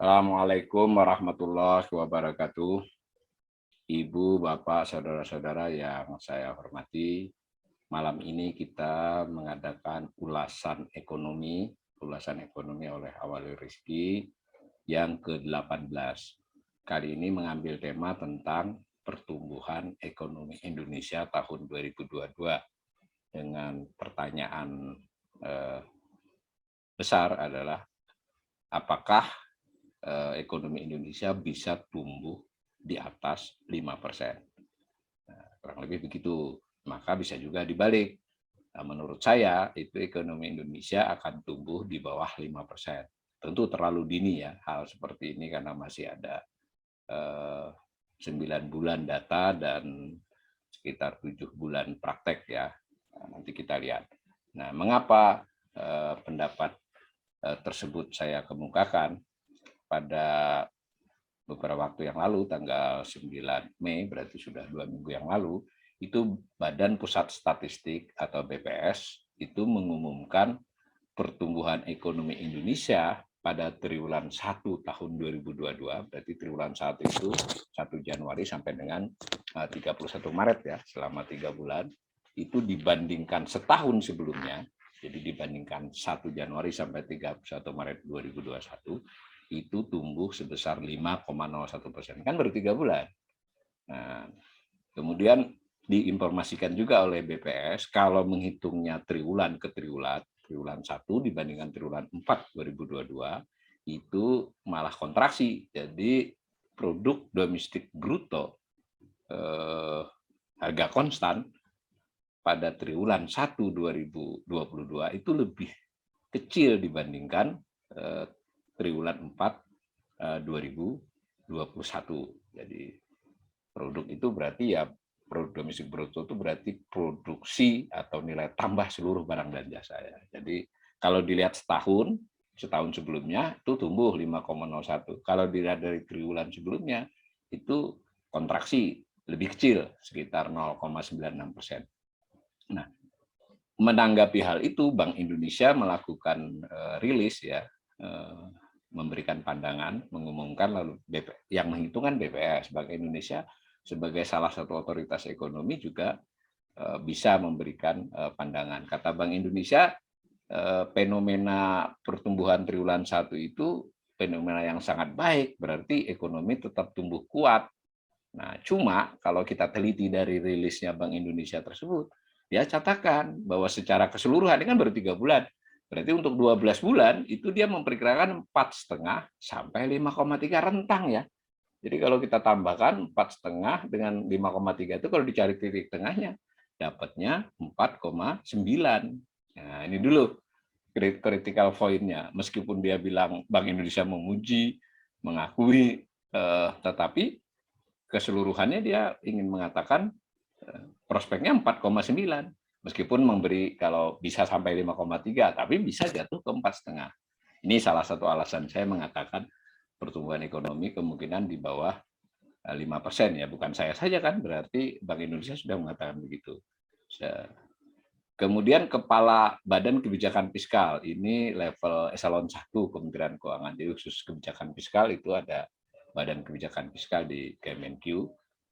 Assalamualaikum warahmatullahi wabarakatuh. Ibu, Bapak, saudara-saudara yang saya hormati, malam ini kita mengadakan ulasan ekonomi oleh Awalil Rizki yang ke-18. Kali ini mengambil tema tentang pertumbuhan ekonomi Indonesia tahun 2022 dengan pertanyaan besar adalah apakah ekonomi Indonesia bisa tumbuh di atas 5%. Nah, kurang lebih begitu. Maka bisa juga dibalik. Nah, menurut saya, itu ekonomi Indonesia akan tumbuh di bawah 5%. Tentu terlalu dini ya hal seperti ini karena masih ada 9 bulan data dan sekitar 7 bulan praktek ya. Nah, nanti kita lihat. Nah, mengapa pendapat tersebut saya kemukakan? Pada beberapa waktu yang lalu, tanggal 9 Mei, berarti sudah 2 minggu yang lalu, itu Badan Pusat Statistik atau BPS itu mengumumkan pertumbuhan ekonomi Indonesia pada triwulan 1 tahun 2022, berarti triwulan 1 itu 1 Januari sampai dengan 31 Maret ya, selama 3 bulan, itu dibandingkan setahun sebelumnya, jadi dibandingkan 1 Januari sampai 31 Maret 2021, itu tumbuh sebesar 5,01%. Kan baru 3 bulan. Nah, kemudian diinformasikan juga oleh BPS, kalau menghitungnya triwulan ke triwulan 1 dibandingkan triwulan 4 2022, itu malah kontraksi. Jadi produk domestik bruto harga konstan pada triwulan 1 2022 itu lebih kecil dibandingkan triwulan 4 2021. Jadi produk itu berarti ya produk domestik bruto itu berarti produksi atau nilai tambah seluruh barang dan jasa ya. Jadi kalau dilihat setahun sebelumnya itu tumbuh 5,01. Kalau dilihat dari triwulan sebelumnya itu kontraksi lebih kecil sekitar 0,96%. Nah, menanggapi hal itu, Bank Indonesia melakukan rilis ya, memberikan pandangan, mengumumkan, lalu yang menghitungkan BPS, Bank Indonesia sebagai salah satu otoritas ekonomi juga bisa memberikan pandangan. Kata Bank Indonesia, fenomena pertumbuhan triwulan 1 itu fenomena yang sangat baik, berarti ekonomi tetap tumbuh kuat. Nah, cuma kalau kita teliti dari rilisnya Bank Indonesia tersebut, dia katakan bahwa secara keseluruhan, ini kan baru 3 bulan, berarti untuk 12 bulan itu dia memperkirakan 4,5 sampai 5,3 rentang ya. Jadi kalau kita tambahkan 4,5 dengan 5,3 itu kalau dicari titik tengahnya, dapatnya 4,9. Nah, ini dulu critical point-nya. Meskipun dia bilang Bank Indonesia memuji, mengakui, tetapi keseluruhannya dia ingin mengatakan prospeknya 4,9, meskipun memberi kalau bisa sampai 5,3, tapi bisa jatuh ke 4,5. Ini salah satu alasan saya mengatakan pertumbuhan ekonomi kemungkinan di bawah 5% ya, bukan saya saja kan, berarti Bank Indonesia sudah mengatakan begitu. Kemudian Kepala Badan Kebijakan Fiskal, ini level eselon 1 Kementerian Keuangan, jadi khusus kebijakan fiskal itu ada Badan Kebijakan Fiskal di Kemenq,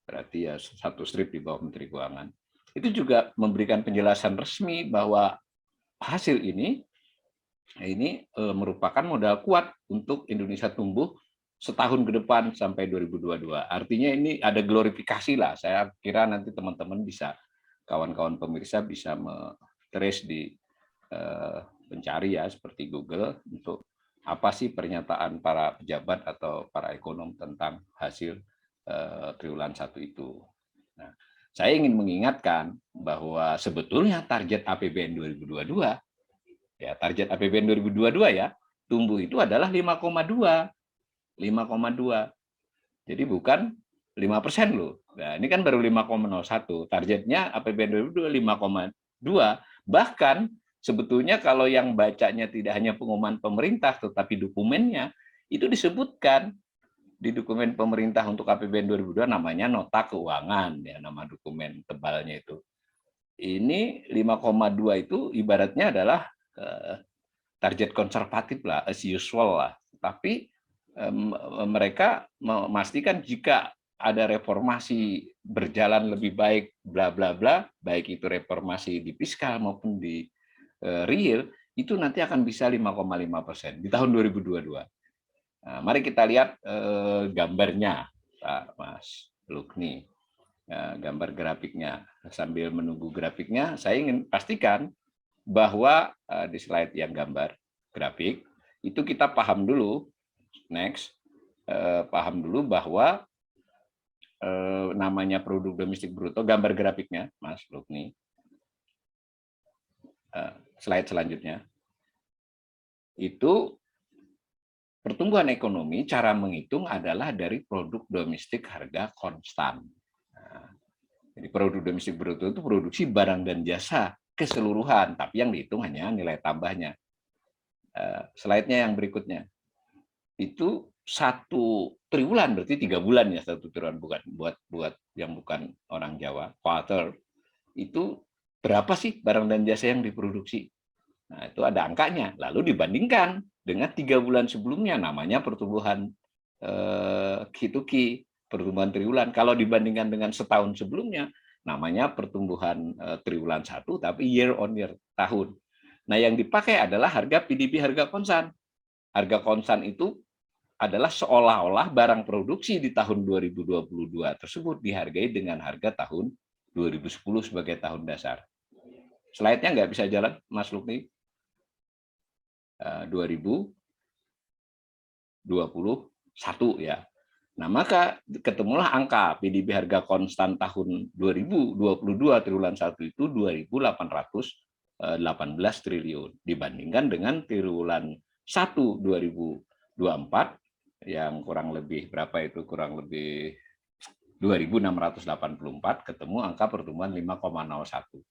berarti ya satu strip di bawah Menteri Keuangan. Itu juga memberikan penjelasan resmi bahwa hasil ini merupakan modal kuat untuk Indonesia tumbuh setahun ke depan sampai 2022. Artinya ini ada glorifikasi lah. Saya kira nanti teman-teman bisa, kawan-kawan pemirsa bisa trace di pencari ya seperti Google untuk apa sih pernyataan para pejabat atau para ekonom tentang hasil triwulan 1 itu. Nah, saya ingin mengingatkan bahwa sebetulnya target APBN 2022 ya, target APBN 2022 ya, tumbuh itu adalah 5,2. Jadi bukan 5% loh. Nah, ini kan baru 5,01. Targetnya APBN 2022 5,2. Bahkan sebetulnya kalau yang bacanya tidak hanya pengumuman pemerintah tetapi dokumennya, itu disebutkan di dokumen pemerintah untuk APBN 2022 namanya nota keuangan ya, nama dokumen tebalnya itu. Ini 5,2 itu ibaratnya adalah target konservatif lah, as usual lah. Tapi mereka memastikan jika ada reformasi berjalan lebih baik, bla bla bla, baik itu reformasi di fiskal maupun di real, itu nanti akan bisa 5,5% di tahun 2022. Nah, mari kita lihat gambarnya, Pak Mas Lukni, gambar grafiknya. Sambil menunggu grafiknya, saya ingin pastikan bahwa di slide yang gambar grafik itu kita paham dulu, next, paham dulu bahwa namanya produk domestik bruto, gambar grafiknya, Mas Lukni, slide selanjutnya, itu pertumbuhan ekonomi, cara menghitung adalah dari produk domestik harga konstan. Nah, jadi produk domestik bruto itu produksi barang dan jasa keseluruhan, tapi yang dihitung hanya nilai tambahnya. Slide-nya yang berikutnya. Itu 1 triwulan, berarti 3 bulan ya, 1 triwulan, bukan buat yang bukan orang Jawa, quarter, itu berapa sih barang dan jasa yang diproduksi? Nah, itu ada angkanya. Lalu dibandingkan dengan 3 bulan sebelumnya, namanya pertumbuhan Q2Q, pertumbuhan triwulan. Kalau dibandingkan dengan setahun sebelumnya, namanya pertumbuhan triwulan 1, tapi year on year, tahun. Nah, yang dipakai adalah harga PDB, harga konsan. Harga konsan itu adalah seolah-olah barang produksi di tahun 2022 tersebut dihargai dengan harga tahun 2010 sebagai tahun dasar. Slide-nya nggak bisa jalan, Mas Lukni. 2021 ya. Nah, maka ketemulah angka PDB harga konstan tahun 2022 triwulan 1 itu 2.818 triliun dibandingkan dengan triwulan 1 2024 yang kurang lebih berapa itu, kurang lebih 2.684, ketemu angka pertumbuhan 5,01.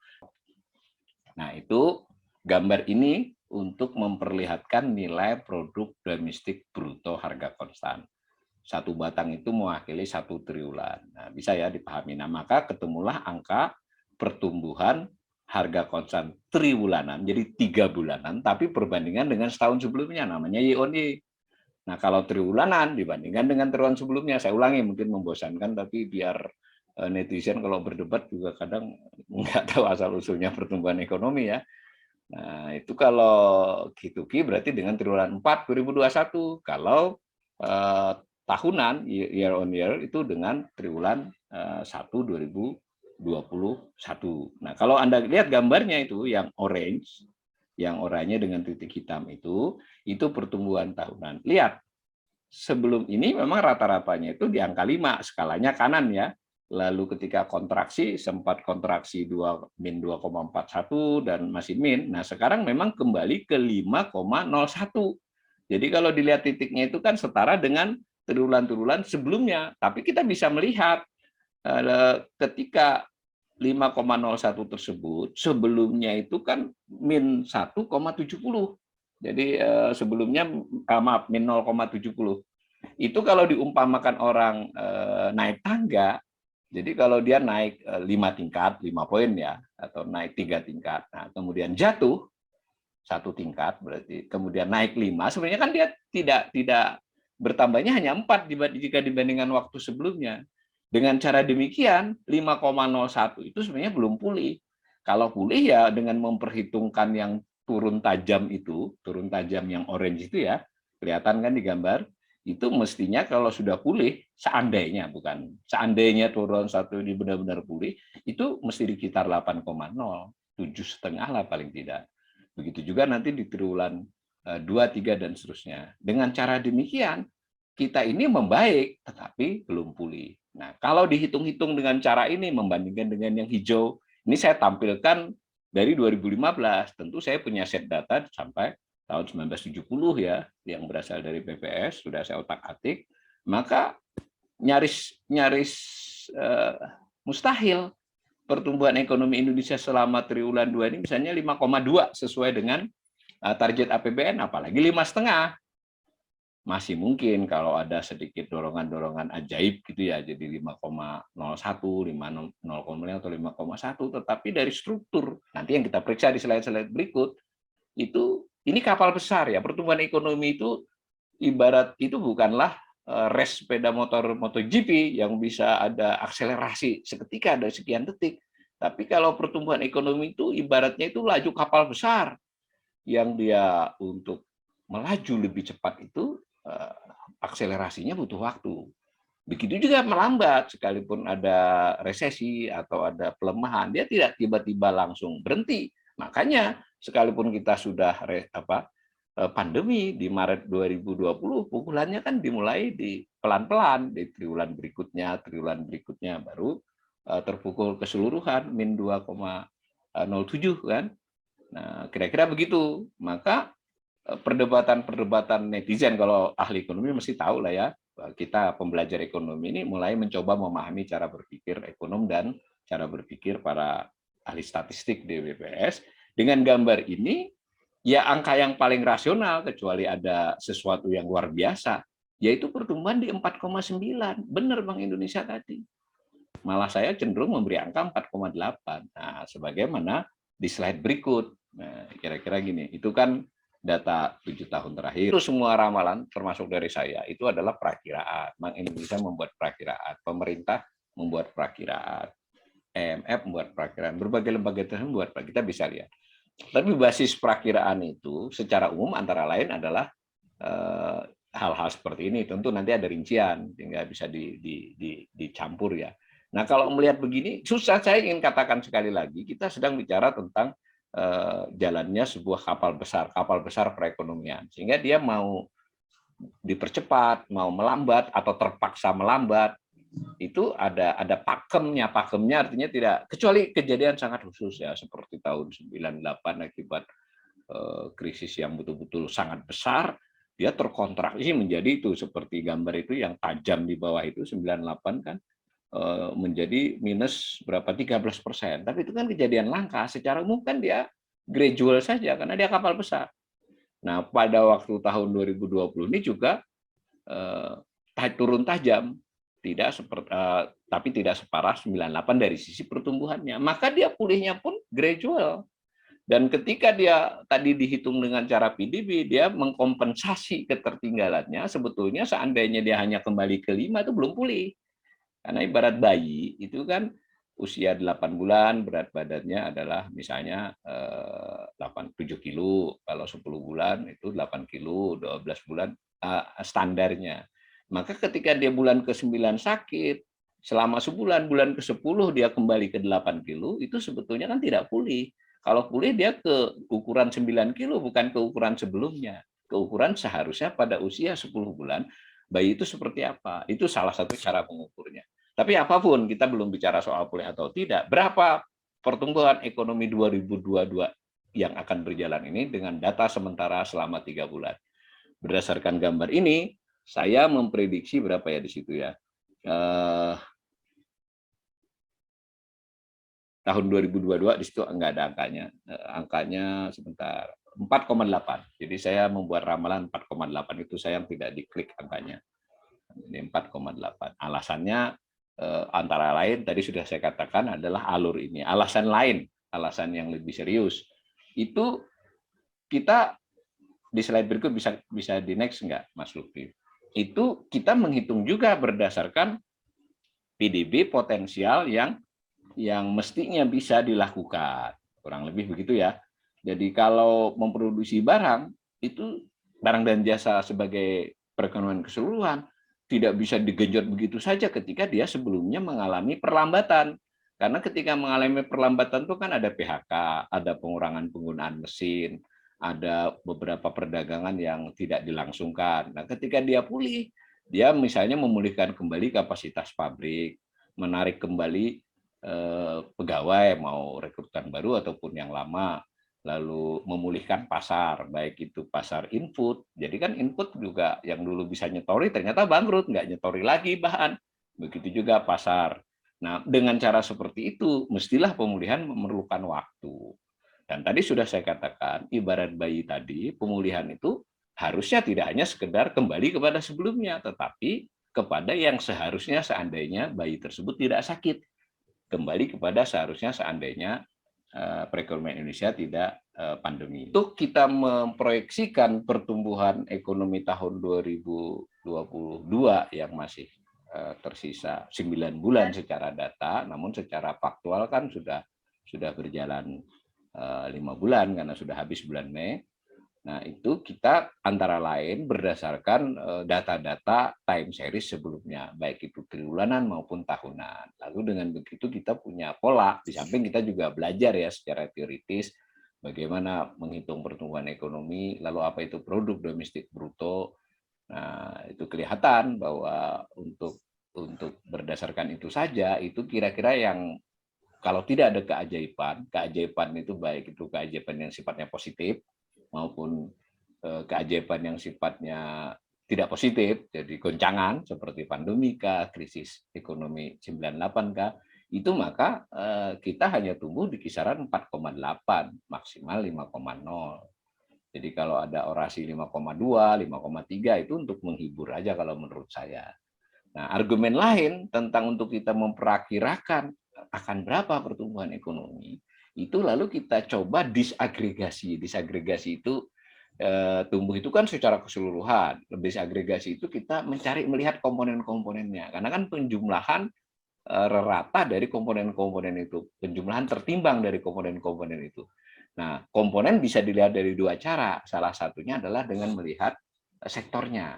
Nah, itu gambar ini untuk memperlihatkan nilai produk domestik bruto harga konstan. 1 batang itu mewakili 1 triwulan. Nah, bisa ya dipahami. Nah, maka ketemulah angka pertumbuhan harga konstan triwulanan, jadi 3 bulanan, tapi perbandingan dengan setahun sebelumnya, namanya Y on Y. Nah, kalau triwulanan dibandingkan dengan triwulan sebelumnya, saya ulangi, mungkin membosankan, tapi biar netizen kalau berdebat juga kadang nggak tahu asal-usulnya pertumbuhan ekonomi ya. Nah, itu kalau Q2Q berarti dengan triwulan 4 2021. Kalau tahunan year on year itu dengan triwulan 1 2021. Nah, kalau Anda lihat gambarnya itu yang orange, yang oranye dengan titik hitam itu pertumbuhan tahunan. Lihat, sebelum ini memang rata-ratanya itu di angka 5, skalanya kanan ya. Lalu ketika kontraksi, sempat kontraksi min 2,41 dan masih min. Nah, sekarang memang kembali ke 5,01. Jadi kalau dilihat titiknya itu kan setara dengan triwulan-triwulan sebelumnya. Tapi kita bisa melihat ketika 5,01 tersebut, sebelumnya itu kan min 1,70. Jadi sebelumnya, maaf, min 0,70. Itu kalau diumpamakan orang naik tangga, jadi kalau dia naik 5 tingkat, 5 poin ya, atau naik 3 tingkat, nah kemudian jatuh 1 tingkat, berarti kemudian naik 5, sebenarnya kan dia tidak bertambahnya hanya 4 jika dibandingkan waktu sebelumnya. Dengan cara demikian, 5,01 itu sebenarnya belum pulih. Kalau pulih ya dengan memperhitungkan yang turun tajam itu, turun tajam yang orange itu ya, kelihatan kan di gambar, itu mestinya kalau sudah pulih, seandainya seandainya turun 1 ini benar-benar pulih, itu mesti di sekitar 8,0, 7,5 lah paling tidak. Begitu juga nanti di triwulan 2, 3 dan seterusnya. Dengan cara demikian, kita ini membaik, tetapi belum pulih. Nah, kalau dihitung-hitung dengan cara ini, membandingkan dengan yang hijau, ini saya tampilkan dari 2015. Tentu saya punya set data sampai tahun 1970 ya, yang berasal dari BPS, sudah saya otak-atik, maka nyaris mustahil pertumbuhan ekonomi Indonesia selama triwulan 2 ini misalnya 5,2 sesuai dengan target APBN, apalagi 5,5. Masih mungkin kalau ada sedikit dorongan-dorongan ajaib gitu ya, jadi 5,01, 5,0 atau 5,1, tetapi dari struktur, nanti yang kita periksa di slide-slide berikut, itu ini kapal besar ya, pertumbuhan ekonomi itu ibarat itu bukanlah race sepeda motor MotoGP yang bisa ada akselerasi seketika ada sekian detik. Tapi kalau pertumbuhan ekonomi itu ibaratnya itu laju kapal besar yang dia untuk melaju lebih cepat itu akselerasinya butuh waktu. Begitu juga melambat, sekalipun ada resesi atau ada pelemahan, dia tidak tiba-tiba langsung berhenti. Makanya sekalipun kita sudah pandemi di Maret 2020, pukulannya kan dimulai di pelan-pelan, di triwulan berikutnya baru terpukul keseluruhan min 2,07 kan. Nah, kira-kira begitu. Maka perdebatan-perdebatan netizen, kalau ahli ekonomi mesti tahu lah ya, kita pembelajar ekonomi ini mulai mencoba memahami cara berpikir ekonom dan cara berpikir para ahli statistik di BPS. Dengan gambar ini, ya angka yang paling rasional, kecuali ada sesuatu yang luar biasa, yaitu pertumbuhan di 4,9. Benar Bang Indonesia tadi. Malah saya cenderung memberi angka 4,8. Nah, sebagaimana di slide berikut. Nah, kira-kira gini, itu kan data 7 tahun terakhir. Itu semua ramalan, termasuk dari saya, itu adalah perakiraan. Bank Indonesia membuat perakiraan, pemerintah membuat perakiraan, IMF membuat perakiraan, berbagai lembaga tersebut membuat, kita bisa lihat. Tapi basis perakiraan itu secara umum antara lain adalah hal-hal seperti ini. Tentu nanti ada rincian, tinggal bisa dicampur ya. Nah, kalau melihat begini, susah. Saya ingin katakan sekali lagi, kita sedang bicara tentang jalannya sebuah kapal besar perekonomian. Sehingga dia mau dipercepat, mau melambat, atau terpaksa melambat, itu ada pakemnya. Pakemnya artinya tidak, kecuali kejadian sangat khusus ya, seperti tahun 98 akibat krisis yang betul-betul sangat besar, dia terkontraksi menjadi itu, seperti gambar itu yang tajam di bawah itu, 98 kan, menjadi minus berapa 13%. Tapi itu kan kejadian langka. Secara umum kan dia gradual saja karena dia kapal besar. Nah, pada waktu tahun 2020 ini juga turun tajam, tapi tidak separah 98 dari sisi pertumbuhannya. Maka dia pulihnya pun gradual. Dan ketika dia tadi dihitung dengan cara PDB, dia mengkompensasi ketertinggalannya. Sebetulnya seandainya dia hanya kembali ke 5 itu belum pulih. Karena ibarat bayi itu kan usia 8 bulan, berat badannya adalah misalnya 7 kilo, kalau 10 bulan itu 8 kilo, 12 bulan standarnya. Maka ketika dia bulan ke-9 sakit, selama sebulan, bulan ke-10 dia kembali ke 8 kilo, itu sebetulnya kan tidak pulih. Kalau pulih dia ke ukuran 9 kilo, bukan ke ukuran sebelumnya. Ke ukuran seharusnya pada usia 10 bulan, bayi itu seperti apa. Itu salah satu cara mengukurnya. Tapi apapun, kita belum bicara soal pulih atau tidak. Berapa pertumbuhan ekonomi 2022 yang akan berjalan ini dengan data sementara selama 3 bulan. Berdasarkan gambar ini, saya memprediksi berapa ya di situ ya. Tahun 2022 di situ enggak ada angkanya. Angkanya sebentar 4,8. Jadi saya membuat ramalan 4,8 itu, saya yang tidak diklik angkanya. Ini 4,8. Alasannya antara lain tadi sudah saya katakan adalah alur ini. Alasan lain, alasan yang lebih serius itu kita di slide berikut bisa di next nggak, Mas Lutfi? Itu kita menghitung juga berdasarkan PDB potensial yang mestinya bisa dilakukan, kurang lebih begitu ya. Jadi kalau memproduksi barang itu, barang dan jasa sebagai perekonomian keseluruhan, tidak bisa digenjot begitu saja ketika dia sebelumnya mengalami perlambatan. Karena ketika mengalami perlambatan itu kan ada PHK, ada pengurangan penggunaan mesin, ada beberapa perdagangan yang tidak dilangsungkan. Nah, ketika dia pulih, dia misalnya memulihkan kembali kapasitas pabrik, menarik kembali pegawai, mau rekrutkan baru ataupun yang lama, lalu memulihkan pasar, baik itu pasar input. Jadi kan input juga yang dulu bisa nyetori ternyata bangkrut, nggak nyetori lagi bahan. Begitu juga pasar. Nah, dengan cara seperti itu, mestilah pemulihan memerlukan waktu. Dan tadi sudah saya katakan, ibarat bayi tadi, pemulihan itu harusnya tidak hanya sekedar kembali kepada sebelumnya, tetapi kepada yang seharusnya seandainya bayi tersebut tidak sakit. Kembali kepada seharusnya seandainya perekonomian Indonesia tidak pandemi. Untuk kita memproyeksikan pertumbuhan ekonomi tahun 2022 yang masih tersisa 9 bulan secara data, namun secara faktual kan sudah berjalan 5 bulan karena sudah habis bulan Mei. Nah, itu kita antara lain berdasarkan data-data time series sebelumnya, baik itu triwulanan maupun tahunan. Lalu dengan begitu kita punya pola, di samping kita juga belajar ya secara teoritis bagaimana menghitung pertumbuhan ekonomi, lalu apa itu produk domestik bruto. Nah, itu kelihatan bahwa untuk berdasarkan itu saja, itu kira-kira yang kalau tidak ada keajaiban itu baik itu keajaiban yang sifatnya positif, maupun keajaiban yang sifatnya tidak positif, jadi goncangan seperti pandemi kah, krisis ekonomi 98 kah, itu maka kita hanya tumbuh di kisaran 4,8 maksimal 5,0. Jadi kalau ada orasi 5,2, 5,3 itu untuk menghibur aja kalau menurut saya. Nah, argumen lain tentang untuk kita memperakirakan akan berapa pertumbuhan ekonomi, itu lalu kita coba disagregasi. Disagregasi itu tumbuh itu kan secara keseluruhan. Disagregasi itu kita mencari melihat komponen-komponennya. Karena kan penjumlahan rata dari komponen-komponen itu. Penjumlahan tertimbang dari komponen-komponen itu. Nah, komponen bisa dilihat dari dua cara. Salah satunya adalah dengan melihat sektornya.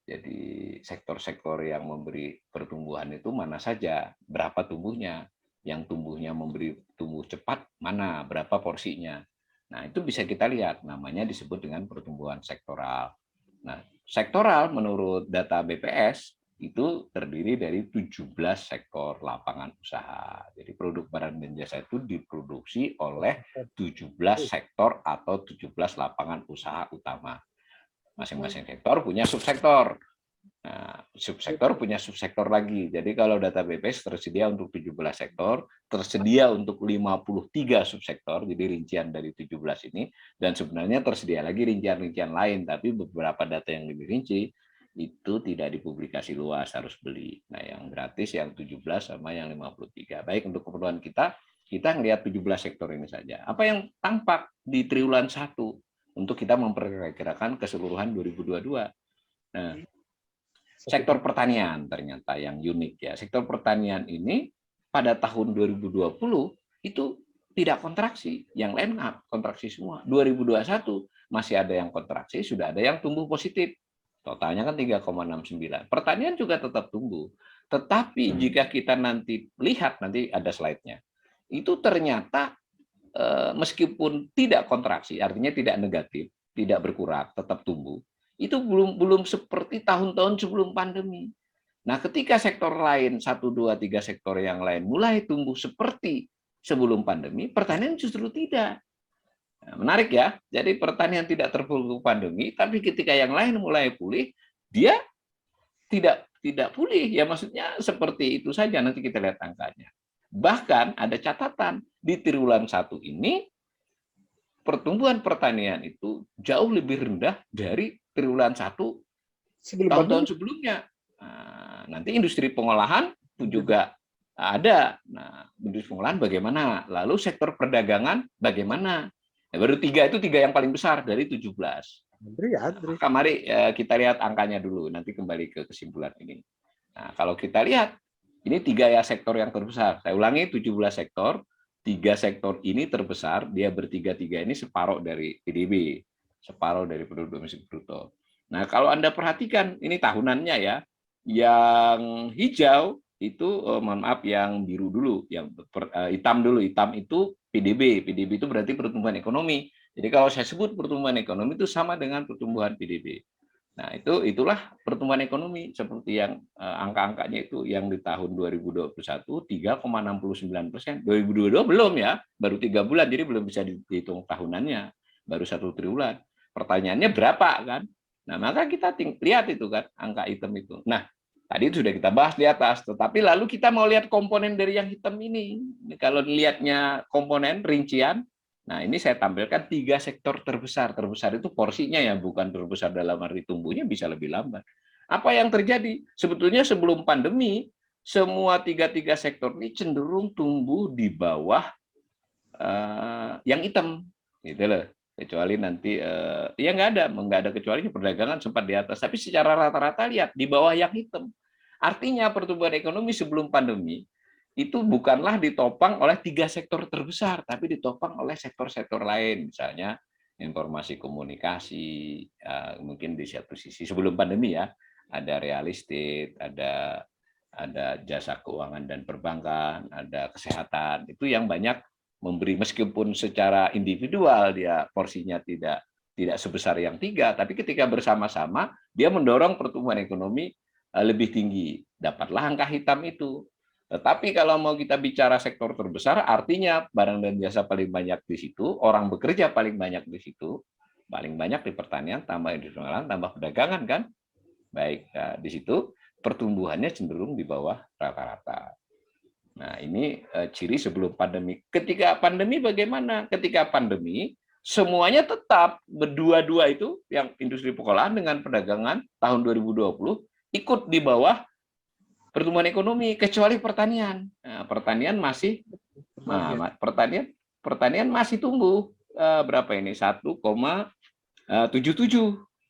Jadi sektor-sektor yang memberi pertumbuhan itu mana saja, berapa tumbuhnya, yang tumbuhnya memberi tumbuh cepat mana, berapa porsinya. Nah, itu bisa kita lihat, namanya disebut dengan pertumbuhan sektoral. Nah, sektoral menurut data BPS itu terdiri dari 17 sektor lapangan usaha. Jadi produk barang dan jasa itu diproduksi oleh 17 sektor atau 17 lapangan usaha utama. Masing-masing sektor punya subsektor. Nah, subsektor punya subsektor lagi. Jadi kalau data BPS tersedia untuk 17 sektor, tersedia untuk 53 subsektor, jadi rincian dari 17 ini, dan sebenarnya tersedia lagi rincian-rincian lain, tapi beberapa data yang lebih rinci itu tidak dipublikasi luas, harus beli. Nah, yang gratis yang 17 sama yang 53. Baik, untuk keperluan kita ngelihat 17 sektor ini saja. Apa yang tampak di triwulan 1 untuk kita memperkirakan keseluruhan 2022. Nah, sektor pertanian ternyata yang unik ya. Sektor pertanian ini pada tahun 2020 itu tidak kontraksi, yang lain kontraksi semua. 2021 masih ada yang kontraksi, sudah ada yang tumbuh positif. Totalnya kan 3,69. Pertanian juga tetap tumbuh. Tetapi jika kita nanti lihat, nanti ada slide-nya, itu ternyata meskipun tidak kontraksi, artinya tidak negatif, tidak berkurang, tetap tumbuh, itu belum seperti tahun-tahun sebelum pandemi. Nah, ketika sektor lain, 1, 2, 3 sektor yang lain mulai tumbuh seperti sebelum pandemi, pertanian justru tidak. Nah, menarik ya, jadi pertanian tidak terpuruk pandemi, tapi ketika yang lain mulai pulih, dia tidak pulih. Ya maksudnya seperti itu saja, nanti kita lihat angkanya. Bahkan ada catatan di triwulan 1 ini pertumbuhan pertanian itu jauh lebih rendah dari triwulan 1 tahun-tahun sebelumnya. Nah, nanti industri pengolahan pun juga ada. Nah, industri pengolahan bagaimana? Lalu sektor perdagangan bagaimana? Nah, baru itu tiga yang paling besar dari 17. Maka mari kita lihat angkanya dulu, nanti kembali ke kesimpulan ini. Nah, kalau kita lihat, ini 3 ya sektor yang terbesar. Saya ulangi, 17 sektor, 3 sektor ini terbesar, dia bertiga-tiga ini separuh dari PDB, separuh dari produk domestik bruto. Nah, kalau Anda perhatikan, ini tahunannya ya, yang hijau itu, mohon maaf, yang biru dulu, yang hitam dulu, hitam itu PDB, PDB itu berarti pertumbuhan ekonomi. Jadi kalau saya sebut pertumbuhan ekonomi itu sama dengan pertumbuhan PDB. Nah, itulah pertumbuhan ekonomi seperti yang angka-angkanya itu yang di tahun 2021 3,69%. 2022 belum ya, baru 3 bulan, jadi belum bisa dihitung tahunannya, baru 1 triwulan. Pertanyaannya berapa kan? Nah, maka kita lihat itu kan angka hitam itu. Nah, tadi sudah kita bahas di atas, tetapi lalu kita mau lihat komponen dari yang hitam ini. Kalau lihatnya komponen rincian, nah, ini saya tampilkan 3 sektor terbesar. Terbesar itu porsinya ya, bukan terbesar dalam arti tumbuhnya bisa lebih lambat. Apa yang terjadi? Sebetulnya sebelum pandemi, semua 3 sektor ini cenderung tumbuh di bawah yang hitam, gitu loh. Kecuali nanti ya nggak ada kecuali perdagangan sempat di atas. Tapi secara rata-rata lihat di bawah yang hitam. Artinya pertumbuhan ekonomi sebelum pandemi itu bukanlah ditopang oleh 3 sektor terbesar, tapi ditopang oleh sektor-sektor lain, misalnya informasi komunikasi, mungkin di satu sisi sebelum pandemi ya, ada real estate, ada jasa keuangan dan perbankan, ada kesehatan, itu yang banyak memberi, meskipun secara individual dia porsinya tidak sebesar yang 3, tapi ketika bersama-sama dia mendorong pertumbuhan ekonomi lebih tinggi. Dapatlah angka hitam itu. Tetapi kalau mau kita bicara sektor terbesar, artinya barang dan jasa paling banyak di situ, orang bekerja paling banyak di situ, paling banyak di pertanian, tambah industri pengolahan, tambah perdagangan kan. Baik, nah, di situ pertumbuhannya cenderung di bawah rata-rata. Nah, ini ciri sebelum pandemi. Ketika pandemi bagaimana? Ketika pandemi, semuanya tetap berdua-dua itu, yang industri pengolahan dengan perdagangan tahun 2020, ikut di bawah pertumbuhan ekonomi, kecuali pertanian. Nah, pertanian masih, pertanian masih tumbuh berapa ini? 1,77.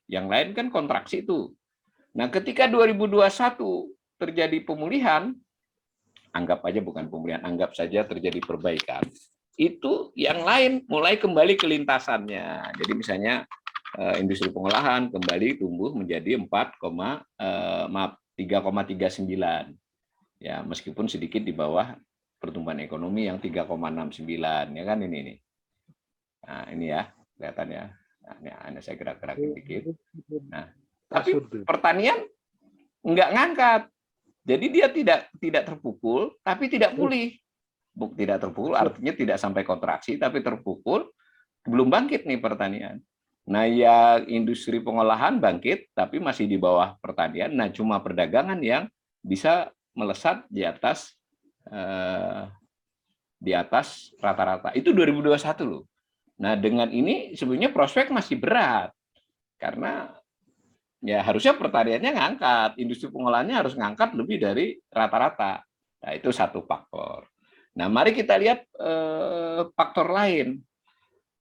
Yang lain kan kontraksi itu. Nah, ketika 2021 terjadi pemulihan, anggap aja bukan pemulihan, anggap saja terjadi perbaikan, itu yang lain mulai kembali ke lintasannya. Jadi misalnya industri pengolahan kembali tumbuh menjadi 3,39. Ya, meskipun sedikit di bawah pertumbuhan ekonomi yang 3,69, ya kan ini. Nah, ini ya, kelihatan ya. Nah, ini saya gerak-gerakin dikit. Nah, tapi pertanian nggak ngangkat. Jadi dia tidak terpukul, tapi tidak pulih. Tidak terpukul artinya tidak sampai kontraksi, tapi terpukul, belum bangkit nih pertanian. Nah, ya industri pengolahan bangkit, tapi masih di bawah pertanian. Nah, cuma perdagangan yang bisa melesat di atas rata-rata. Itu 2021 loh. Nah, dengan ini sebenarnya prospek masih berat. Karena ya harusnya pertaniannya ngangkat, industri pengolahannya harus ngangkat lebih dari rata-rata. Nah, itu satu faktor. Nah, mari kita lihat faktor lain.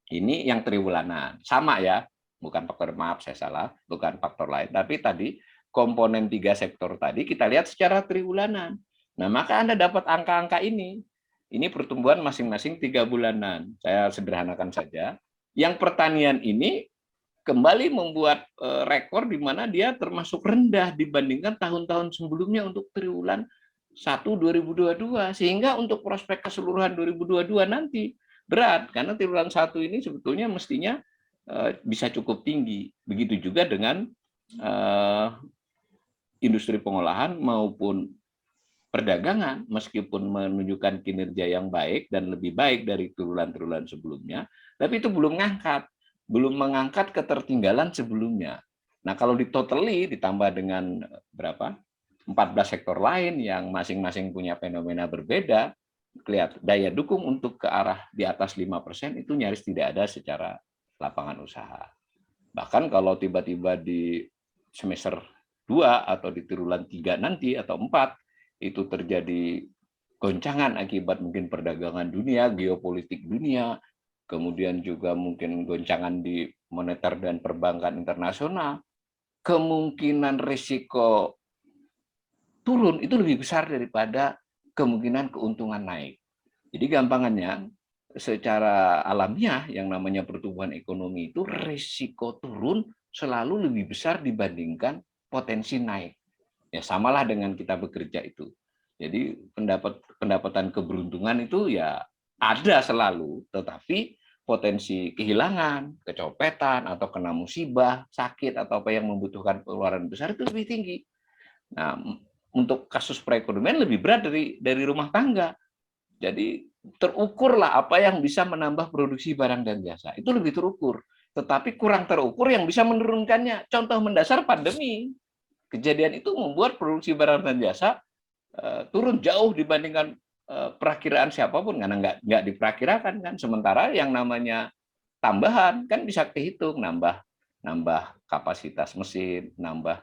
Ini yang triwulanan. Sama ya, bukan faktor, maaf saya salah, bukan faktor lain. Tapi tadi komponen 3 sektor tadi kita lihat secara triwulanan. Nah, maka Anda dapat angka-angka ini. Ini pertumbuhan masing-masing 3 bulanan. Saya sederhanakan saja. Yang pertanian ini kembali membuat rekor di mana dia termasuk rendah dibandingkan tahun-tahun sebelumnya untuk triwulan 1 2022, sehingga untuk prospek keseluruhan 2022 nanti berat, karena triwulan 1 ini sebetulnya mestinya bisa cukup tinggi. Begitu juga dengan industri pengolahan maupun perdagangan, meskipun menunjukkan kinerja yang baik dan lebih baik dari triwulan-triwulan sebelumnya, tapi itu belum mengangkat ketertinggalan sebelumnya. Nah, kalau ditotali ditambah dengan berapa? 14 sektor lain yang masing-masing punya fenomena berbeda, lihat daya dukung untuk ke arah di atas 5% itu nyaris tidak ada secara lapangan usaha. Bahkan kalau tiba-tiba di semester 2 atau di triwulan 3 nanti atau 4 itu terjadi goncangan akibat mungkin perdagangan dunia, geopolitik dunia, kemudian juga mungkin goncangan di moneter dan perbankan internasional, kemungkinan risiko turun itu lebih besar daripada kemungkinan keuntungan naik. Jadi gampangannya, secara alamiah yang namanya pertumbuhan ekonomi itu risiko turun selalu lebih besar dibandingkan potensi naik. Ya samalah dengan kita bekerja itu. Jadi pendapatan keberuntungan itu ya ada selalu, tetapi potensi kehilangan, kecopetan, atau kena musibah, sakit, atau apa yang membutuhkan pengeluaran besar itu lebih tinggi. Nah, untuk kasus perekonomian lebih berat dari rumah tangga. Jadi terukurlah apa yang bisa menambah produksi barang dan jasa. Itu lebih terukur. Tetapi kurang terukur yang bisa menurunkannya. Contoh mendasar pandemi. Kejadian itu membuat produksi barang dan jasa turun jauh dibandingkan perakiraan siapapun, karena nggak diperakirakan kan. Sementara yang namanya tambahan kan bisa kehitung, nambah kapasitas mesin, nambah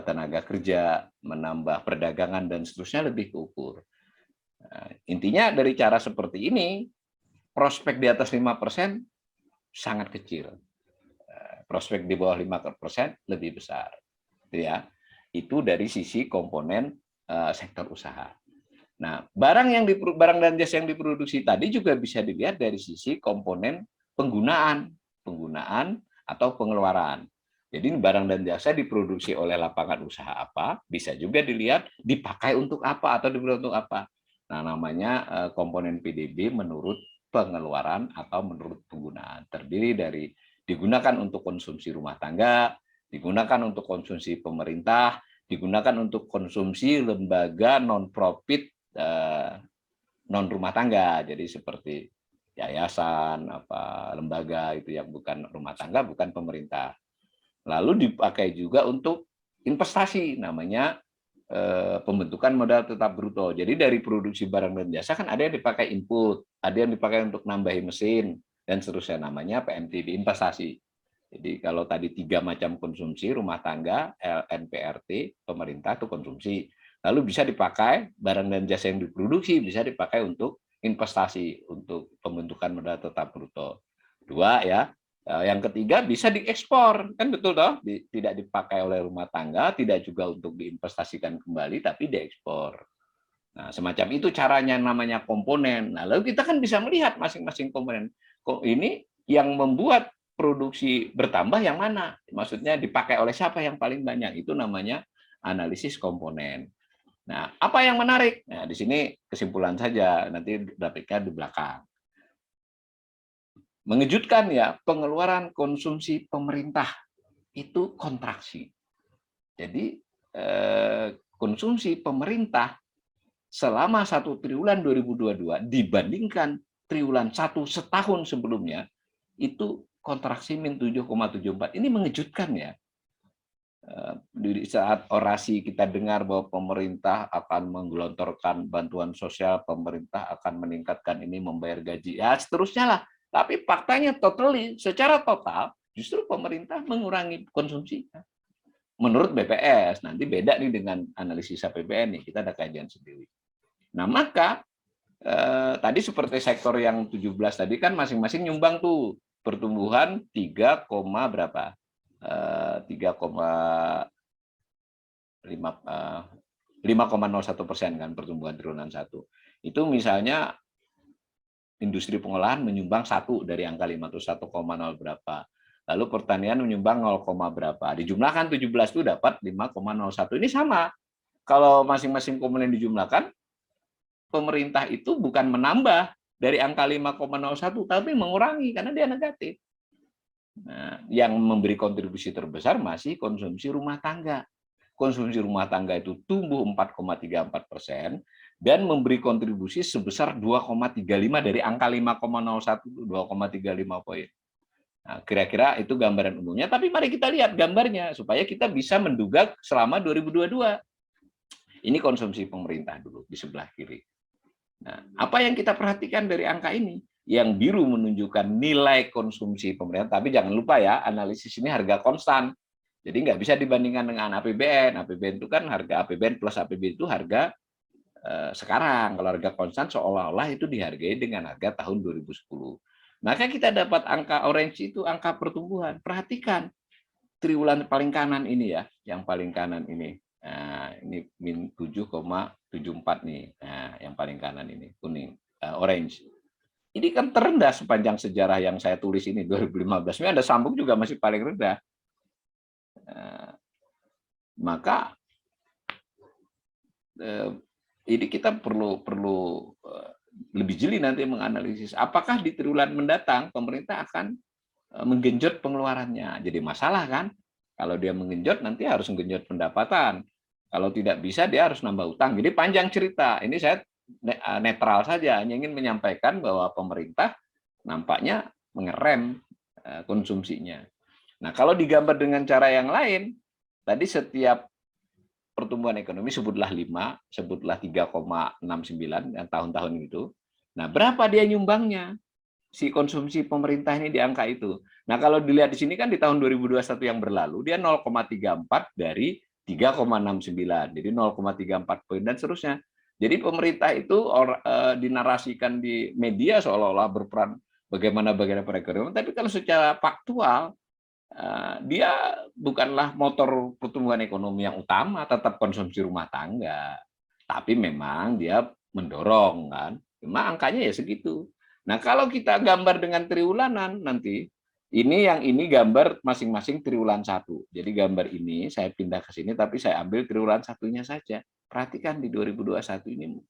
tenaga kerja, menambah perdagangan dan seterusnya lebih keukur. Nah, intinya dari cara seperti ini prospek di atas 5% sangat kecil. Prospek di bawah 5% lebih besar. Ya. Itu dari sisi komponen sektor usaha. Nah, barang dan jasa yang diproduksi tadi juga bisa dilihat dari sisi komponen penggunaan atau pengeluaran. Jadi barang dan jasa diproduksi oleh lapangan usaha apa, bisa juga dilihat dipakai untuk apa atau dibeli untuk apa. Nah, namanya komponen PDB menurut pengeluaran atau menurut penggunaan. Terdiri dari digunakan untuk konsumsi rumah tangga, digunakan untuk konsumsi pemerintah, digunakan untuk konsumsi lembaga non-profit non rumah tangga. Jadi seperti yayasan, lembaga itu yang bukan rumah tangga, bukan pemerintah. Lalu dipakai juga untuk investasi, namanya pembentukan modal tetap bruto. Jadi dari produksi barang dan jasa kan ada yang dipakai input, ada yang dipakai untuk nambahi mesin, dan seterusnya, namanya PMTB, investasi. Jadi kalau tadi 3 macam konsumsi, rumah tangga, LN, PRT, pemerintah itu konsumsi. Lalu bisa dipakai barang dan jasa yang diproduksi, bisa dipakai untuk investasi, untuk pembentukan modal tetap bruto. 2 ya. Yang ketiga bisa diekspor, kan betul toh? Tidak dipakai oleh rumah tangga, tidak juga untuk diinvestasikan kembali, tapi diekspor. Nah, semacam itu caranya, namanya komponen. Nah, lalu kita kan bisa melihat masing-masing komponen. Kok ini yang membuat produksi bertambah yang mana? Maksudnya dipakai oleh siapa yang paling banyak? Itu namanya analisis komponen. Nah, apa yang menarik? Nah, di sini kesimpulan saja, nanti grafiknya di belakang. Mengejutkan ya, pengeluaran konsumsi pemerintah itu kontraksi. Jadi konsumsi pemerintah selama 1 triwulan 2022 dibandingkan triwulan 1 setahun sebelumnya itu kontraksi min 7,74. Ini mengejutkan ya. Di saat orasi kita dengar bahwa pemerintah akan menggelontorkan bantuan sosial, pemerintah akan meningkatkan ini, membayar gaji, ya seterusnya lah. Tapi faktanya secara total, justru pemerintah mengurangi konsumsi. Menurut BPS, nanti beda nih dengan analisis APBN nih, kita ada kajian sendiri. Nah, maka tadi seperti sektor yang 17 tadi kan masing-masing nyumbang tuh pertumbuhan 5,01% kan pertumbuhan triwulan 1. Itu misalnya industri pengolahan menyumbang 1 dari angka 5 itu 1,0 berapa. Lalu pertanian menyumbang 0, berapa. Dijumlahkan 17 itu dapat 5,01. Ini sama. Kalau masing-masing komponen dijumlahkan, pemerintah itu bukan menambah dari angka 5,01 tapi mengurangi karena dia negatif. Nah, yang memberi kontribusi terbesar masih konsumsi rumah tangga. Konsumsi rumah tangga itu tumbuh 4,34% dan memberi kontribusi sebesar 2,35 dari angka 5,01 itu 2,35 poin. Nah, kira-kira itu gambaran umumnya, tapi mari kita lihat gambarnya supaya kita bisa menduga selama 2022. Ini konsumsi pemerintah dulu di sebelah kiri. Nah, apa yang kita perhatikan dari angka ini? Yang biru menunjukkan nilai konsumsi pemerintah, tapi jangan lupa ya, analisis ini harga konstan. Jadi nggak bisa dibandingkan dengan APBN. APBN itu kan harga APBN plus APBD itu harga sekarang. Kalau harga konstan seolah-olah itu dihargai dengan harga tahun 2010. Maka kita dapat angka orange itu angka pertumbuhan. Perhatikan triwulan paling kanan ini ya, yang paling kanan ini. Nah, ini min 7,74 nih. Nah, yang paling kanan ini kuning, orange. Ini kan terendah sepanjang sejarah yang saya tulis ini 2015. Ini ada sambung juga masih paling rendah. Maka ini kita perlu lebih jeli nanti menganalisis apakah di triwulan mendatang pemerintah akan menggenjot pengeluarannya. Jadi masalah kan, kalau dia menggenjot nanti harus menggenjot pendapatan. Kalau tidak bisa dia harus nambah utang. Jadi panjang cerita. Ini saya netral saja, hanya ingin menyampaikan bahwa pemerintah nampaknya mengerem konsumsinya. Nah, kalau digambar dengan cara yang lain, tadi setiap pertumbuhan ekonomi sebutlah 5, sebutlah 3,69 yang tahun-tahun itu. Nah, berapa dia nyumbangnya? Si konsumsi pemerintah ini di angka itu. Nah, kalau dilihat di sini kan di tahun 2021 yang berlalu dia 0,34 dari 3,69. Jadi 0,34 poin dan seterusnya. Jadi pemerintah itu dinarasikan di media seolah-olah berperan bagaimana perekonomian, tapi kalau secara faktual dia bukanlah motor pertumbuhan ekonomi yang utama, tetap konsumsi rumah tangga. Tapi memang dia mendorong kan. Cuma angkanya ya segitu. Nah, kalau kita gambar dengan triwulanan nanti, ini gambar masing-masing triwulan 1. Jadi gambar ini saya pindah ke sini, tapi saya ambil triwulan satunya saja. Perhatikan di 2021 ini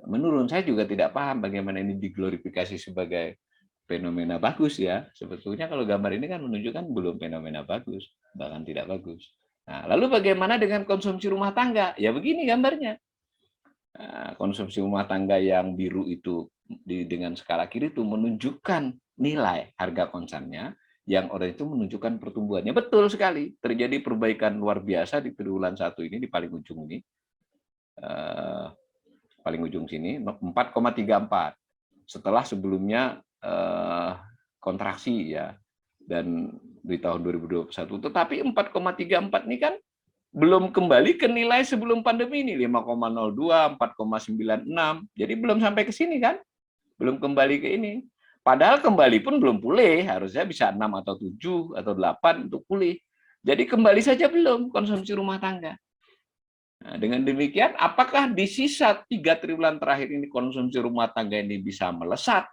menurun. Saya juga tidak paham bagaimana ini diglorifikasi sebagai fenomena bagus ya. Sebetulnya kalau gambar ini kan menunjukkan belum fenomena bagus, bahkan tidak bagus. Nah, lalu bagaimana dengan konsumsi rumah tangga? Ya begini gambarnya. Konsumsi rumah tangga yang biru itu dengan skala kiri itu menunjukkan nilai harga konsennya, yang orange itu menunjukkan pertumbuhannya. Betul sekali, terjadi perbaikan luar biasa di triwulan 1 ini, di paling ujung ini. Paling ujung sini 4,34. Setelah sebelumnya kontraksi ya, dan di tahun 2021. Tetapi 4,34 ini kan belum kembali ke nilai sebelum pandemi ini, 5,02, 4,96. Jadi belum sampai ke sini kan? Belum kembali ke ini. Padahal kembali pun belum pulih, harusnya bisa 6 atau 7 atau 8 untuk pulih. Jadi kembali saja belum konsumsi rumah tangga. Nah, dengan demikian, apakah di sisa 3 triwulan terakhir ini konsumsi rumah tangga ini bisa melesat?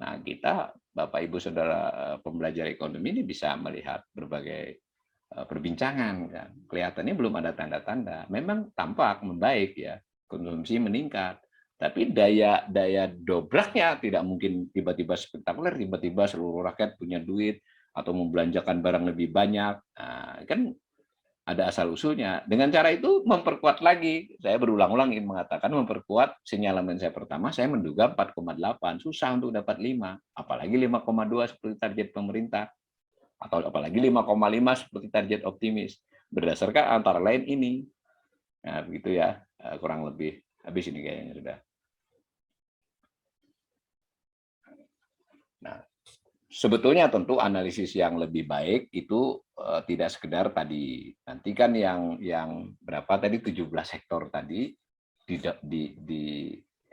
Nah, kita, Bapak Ibu Saudara pembelajar ekonomi ini bisa melihat berbagai perbincangan kan. Kelihatannya belum ada tanda-tanda. Memang tampak membaik ya, konsumsi meningkat. Tapi daya dobraknya tidak mungkin tiba-tiba spektakuler, tiba-tiba seluruh rakyat punya duit atau membelanjakan barang lebih banyak. Nah, kan ada asal-usulnya. Dengan cara itu memperkuat lagi. Saya berulang-ulang ingin mengatakan memperkuat sinyalemen saya pertama, saya menduga 4,8. Susah untuk dapat 5. Apalagi 5,2 seperti target pemerintah. Atau apalagi 5,5 seperti target optimis. Berdasarkan antara lain ini. Nah, begitu ya, kurang lebih. Habis ini kayaknya sudah. Nah, sebetulnya tentu analisis yang lebih baik itu tidak sekedar tadi. Nanti kan yang berapa tadi 17 sektor tadi di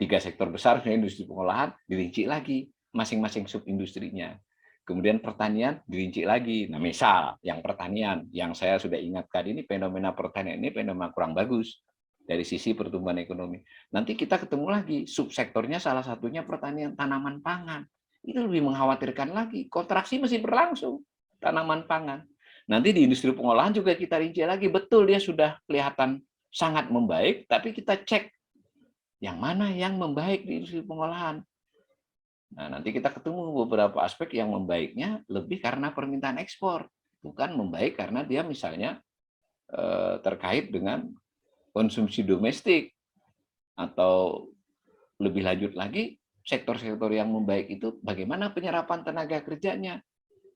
3 sektor besar industri pengolahan dirinci lagi masing-masing subindustrinya. Kemudian pertanian dirinci lagi. Nah, misal yang pertanian yang saya sudah ingatkan ini fenomena pertanian ini fenomena kurang bagus dari sisi pertumbuhan ekonomi. Nanti kita ketemu lagi subsektornya salah satunya pertanian tanaman pangan. Itu lebih mengkhawatirkan lagi. Kontraksi masih berlangsung tanaman pangan. Nanti di industri pengolahan juga kita rinci lagi. Betul dia sudah kelihatan sangat membaik, tapi kita cek yang mana yang membaik di industri pengolahan. Nah, nanti kita ketemu beberapa aspek yang membaiknya lebih karena permintaan ekspor. Bukan membaik karena dia misalnya terkait dengan konsumsi domestik. Atau lebih lanjut lagi, sektor-sektor yang membaik itu bagaimana penyerapan tenaga kerjanya.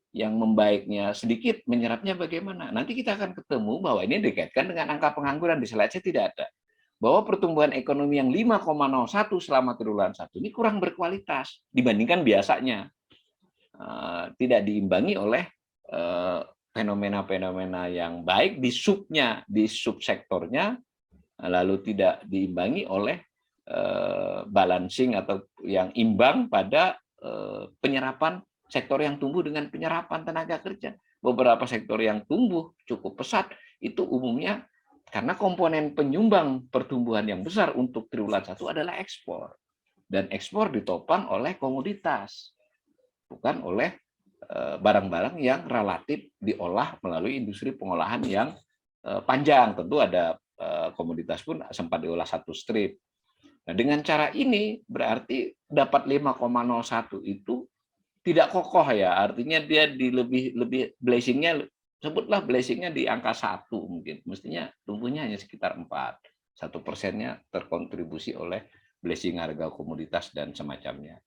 Yang membaiknya sedikit, menyerapnya bagaimana. Nanti kita akan ketemu bahwa ini dikaitkan dengan angka pengangguran. Di slide saya tidak ada. Bahwa pertumbuhan ekonomi yang 5,01 selama triwulan 1 ini kurang berkualitas dibandingkan biasanya. Tidak diimbangi oleh fenomena-fenomena yang baik di subnya, di subsektornya, lalu tidak diimbangi oleh balancing atau yang imbang pada penyerapan sektor yang tumbuh dengan penyerapan tenaga kerja. Beberapa sektor yang tumbuh cukup pesat itu umumnya karena komponen penyumbang pertumbuhan yang besar untuk triwulan 1 adalah ekspor. Dan ekspor ditopang oleh komoditas, bukan oleh barang-barang yang relatif diolah melalui industri pengolahan yang panjang. Tentu ada komoditas pun sempat diolah satu strip. Nah, dengan cara ini berarti dapat 5,01 itu tidak kokoh ya. Artinya dia di lebih blessing-nya, sebutlah blessing-nya di angka 1 mungkin. Mestinya tumbuhnya hanya sekitar 4. 1%-nya terkontribusi oleh blessing harga komoditas dan semacamnya.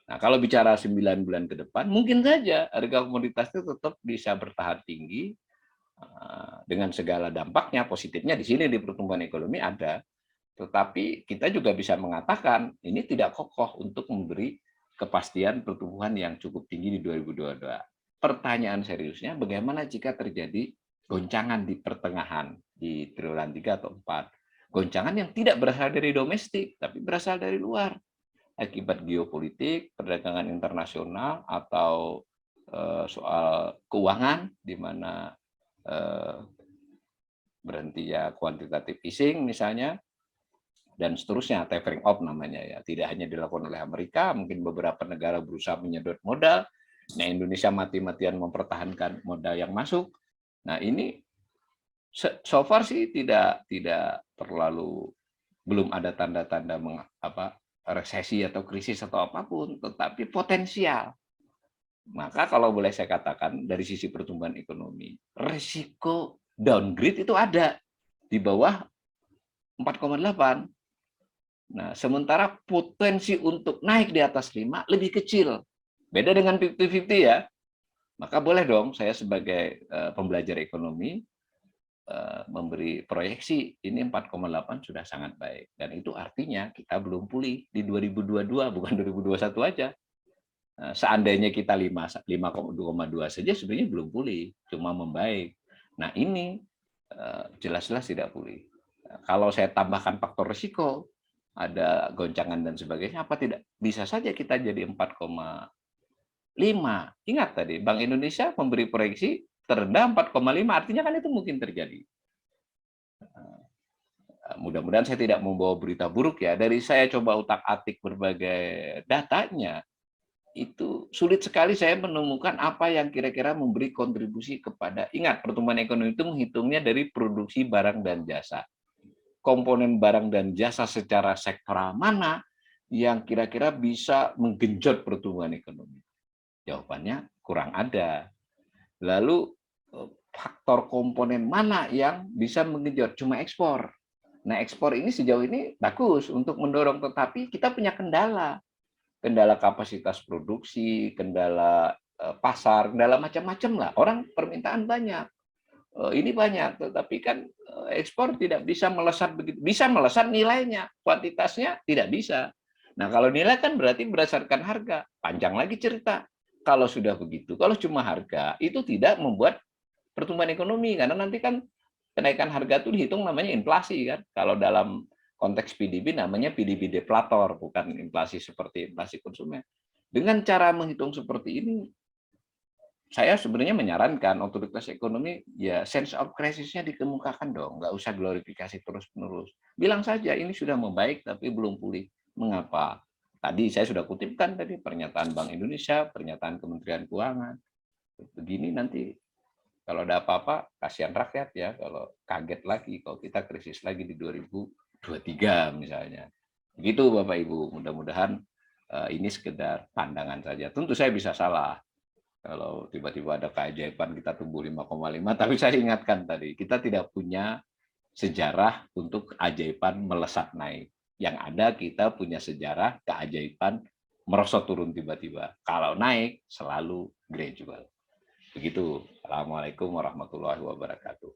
Nah, kalau bicara 9 bulan ke depan, mungkin saja harga komoditas itu tetap bisa bertahan tinggi dengan segala dampaknya. Positifnya di sini di pertumbuhan ekonomi ada. Tetapi kita juga bisa mengatakan ini tidak kokoh untuk memberi kepastian pertumbuhan yang cukup tinggi di 2022. Pertanyaan seriusnya, bagaimana jika terjadi goncangan di pertengahan, di triwulan 3 atau 4? goncangan yang tidak berasal dari domestik, tapi berasal dari luar. Akibat geopolitik, perdagangan internasional, atau soal keuangan, di mana berhenti ya quantitative easing misalnya, dan seterusnya, tapering off namanya ya. Tidak hanya dilakukan oleh Amerika, mungkin beberapa negara berusaha menyedot modal. Nah, Indonesia mati-matian mempertahankan modal yang masuk. Nah, ini so far sih tidak terlalu, belum ada tanda-tanda resesi atau krisis atau apapun, tetapi potensial. Maka kalau boleh saya katakan dari sisi pertumbuhan ekonomi, risiko downgrade itu ada di bawah 4,8. Nah, sementara potensi untuk naik di atas 5 lebih kecil. Beda dengan 50-50 ya. Maka boleh dong saya sebagai pembelajar ekonomi memberi proyeksi ini 4,8 sudah sangat baik. Dan itu artinya kita belum pulih di 2022, bukan 2021 aja. Seandainya kita 5,2 saja sebenarnya belum pulih, cuma membaik. Nah, ini jelas-jelas tidak pulih. Kalau saya tambahkan faktor risiko, ada goncangan dan sebagainya, apa tidak bisa saja kita jadi 4,5. Ingat tadi Bank Indonesia memberi proyeksi terendah 4,5, artinya kan itu mungkin terjadi. Mudah-mudahan saya tidak membawa berita buruk ya. Dari saya coba utak-atik berbagai datanya, itu sulit sekali saya menemukan apa yang kira-kira memberi kontribusi kepada, ingat pertumbuhan ekonomi itu menghitungnya dari produksi barang dan jasa. Komponen barang dan jasa secara sektoral mana yang kira-kira bisa menggenjot pertumbuhan ekonomi? Jawabannya kurang ada. Lalu faktor komponen mana yang bisa menggenjot? Cuma ekspor. Nah, ekspor ini sejauh ini bagus untuk mendorong, tetapi kita punya kendala. Kendala kapasitas produksi, kendala pasar, kendala macam-macam lah. Orang permintaan banyak. Ini banyak, tetapi kan ekspor tidak bisa melesat begitu. Bisa melesat nilainya, kuantitasnya tidak bisa. Nah, kalau nilai kan berarti berdasarkan harga. Panjang lagi cerita. Kalau sudah begitu, kalau cuma harga, itu tidak membuat pertumbuhan ekonomi. Karena nanti kan kenaikan harga itu dihitung namanya inflasi kan. Kalau dalam konteks PDB namanya PDB deflator, bukan inflasi seperti inflasi konsumen. Dengan cara menghitung seperti ini, saya sebenarnya menyarankan otoritas ekonomi ya sense of crisis-nya dikemukakan dong, nggak usah glorifikasi terus-menerus. Bilang saja ini sudah membaik tapi belum pulih. Mengapa? Tadi saya sudah kutipkan tadi pernyataan Bank Indonesia, pernyataan Kementerian Keuangan. Begini nanti kalau ada apa-apa, kasihan rakyat ya, kalau kaget lagi, kalau kita krisis lagi di 2023 misalnya. Begitu Bapak Ibu, mudah-mudahan ini sekedar pandangan saja. Tentu saya bisa salah. Kalau tiba-tiba ada keajaiban kita tumbuh 5,5, tapi saya ingatkan tadi, kita tidak punya sejarah untuk keajaiban melesat naik. Yang ada kita punya sejarah keajaiban merosot turun tiba-tiba. Kalau naik selalu gradual. Begitu. Assalamualaikum warahmatullahi wabarakatuh.